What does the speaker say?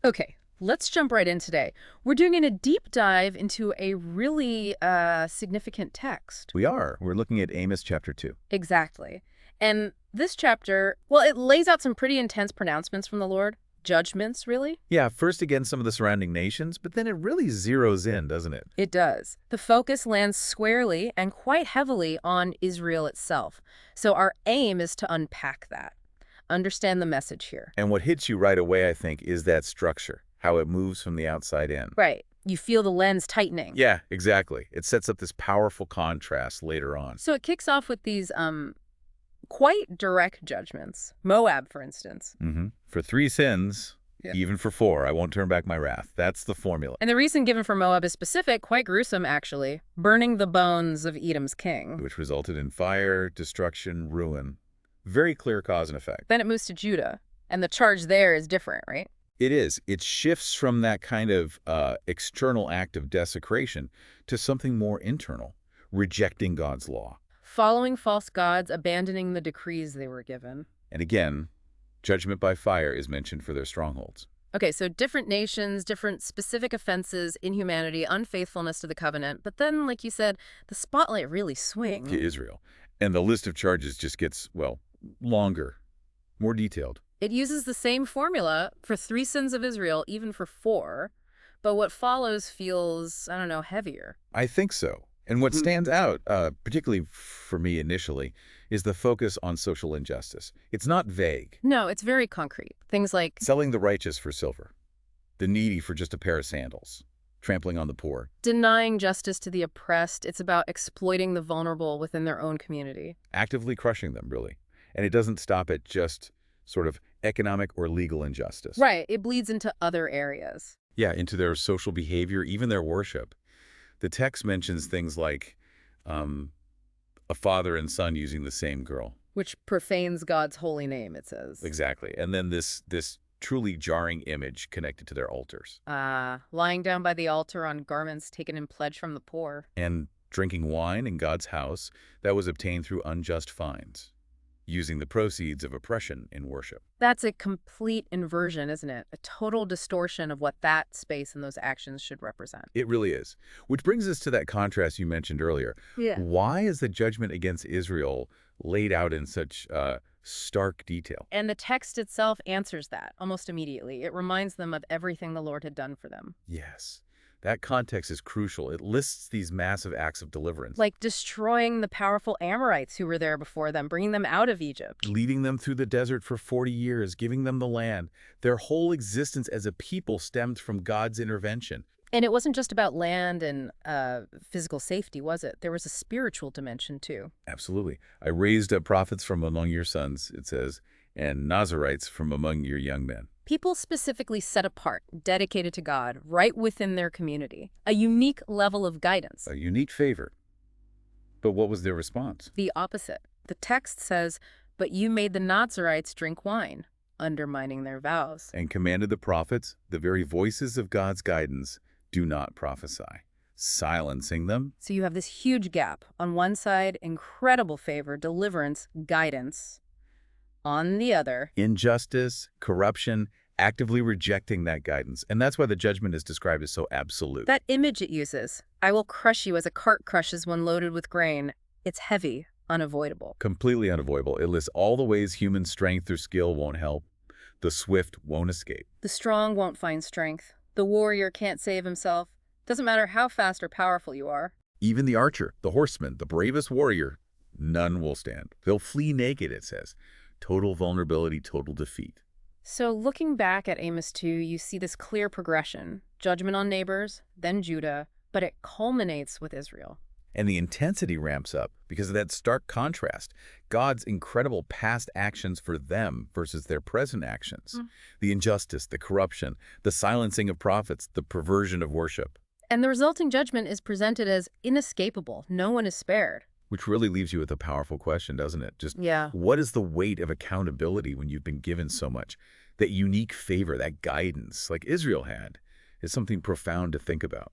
Okay, let's jump right in today. We're doing a deep dive into a really significant text. We're looking at Amos chapter 2. Exactly. And this chapter, well, it lays out some pretty intense pronouncements from the Lord. Judgments, really. Yeah, first against some of the surrounding nations, but then it really zeroes in, doesn't it? It does. The focus lands squarely and quite heavily on Israel itself. So our aim is to unpack that, understand the message here. And what hits you right away, I think, is that structure, how it moves from the outside in. Right. You feel the lens tightening. Yeah, exactly. It sets up this powerful contrast later on. So it kicks off with these quite direct judgments. Moab, for instance. For 3 sins, Yeah. even for 4, I won't turn back my wrath. That's the formula. And the reason given for Moab is specific, quite gruesome, actually. Burning the bones of Edom's king. Which resulted in fire, destruction, ruin. Very clear cause and effect. Then it moves to Judah, and the charge there is different, right? It is. It shifts from that kind of external act of desecration to something more internal, rejecting God's law. Following false gods, abandoning the decrees they were given. And again, judgment by fire is mentioned for their strongholds. Okay, so different nations, different specific offenses, inhumanity, unfaithfulness to the covenant. But then, like you said, the spotlight really swings. To Israel. And the list of charges just gets, well, longer, more detailed. It uses the same formula for 3 sins of Israel, even for 4. But what follows feels, I don't know, heavier. I think so. And what stands out, particularly for me initially, is the focus on social injustice. It's not vague. No, it's very concrete. Things like Selling the righteous for silver, the needy for just a pair of sandals, trampling on the poor, denying justice to the oppressed. It's about exploiting the vulnerable within their own community. actively crushing them, really. And it doesn't stop at just sort of economic or legal injustice. Right, it bleeds into other areas. Yeah, into their social behavior, even their worship. The text mentions things like a father and son using the same girl. Which profanes God's holy name, it says. Exactly. And then this truly jarring image connected to their altars. Lying down by the altar on garments taken in pledge from the poor. And drinking wine in God's house that was obtained through unjust fines, using the proceeds of oppression in worship. That's a complete inversion, isn't it? A total distortion of what that space and those actions should represent. It really is. Which brings us to that contrast you mentioned earlier. Yeah. Why is the judgment against Israel laid out in such stark detail? And the text itself answers that almost immediately. It reminds them of everything the Lord had done for them. Yes. That context is crucial. It lists these massive acts of deliverance. Like destroying the powerful Amorites who were there before them, bringing them out of Egypt. Leading them through the desert for 40 years, giving them the land. Their whole existence as a people stemmed from God's intervention. And it wasn't just about land and physical safety, was it? There was a spiritual dimension, too. Absolutely. I raised up prophets from among your sons, it says, and Nazarites from among your young men. People specifically set apart, dedicated to God, right within their community. A unique level of guidance. A unique favor. But what was their response? The opposite. The text says, "But you made the Nazarites drink wine," undermining their vows. And commanded the prophets, the very voices of God's guidance, do not prophesy, silencing them. So you have this huge gap. On one side, incredible favor, deliverance, guidance. On the other, Injustice, corruption, actively rejecting that guidance. And that's why the judgment is described as so absolute. that image it uses, "I will crush you as a cart crushes when loaded with grain," it's heavy, unavoidable. Completely unavoidable. It lists all the ways human strength or skill won't help. The swift won't escape. The strong won't find strength. The warrior can't save himself. Doesn't matter how fast or powerful you are. Even the archer, the horseman, the bravest warrior, none will stand. They'll flee naked, it says. Total vulnerability, total defeat. So looking back at Amos 2, you see this clear progression. Judgment on neighbors, then Judah, but it culminates with Israel. And the intensity ramps up because of that stark contrast. God's incredible past actions for them versus their present actions. The injustice, the corruption, the silencing of prophets, the perversion of worship. And the resulting judgment is presented as inescapable. No one is spared. Which really leaves you with a powerful question, doesn't it? Just Yeah. what is the weight of accountability when you've been given so much? That unique favor, that guidance, like Israel had, is something profound to think about.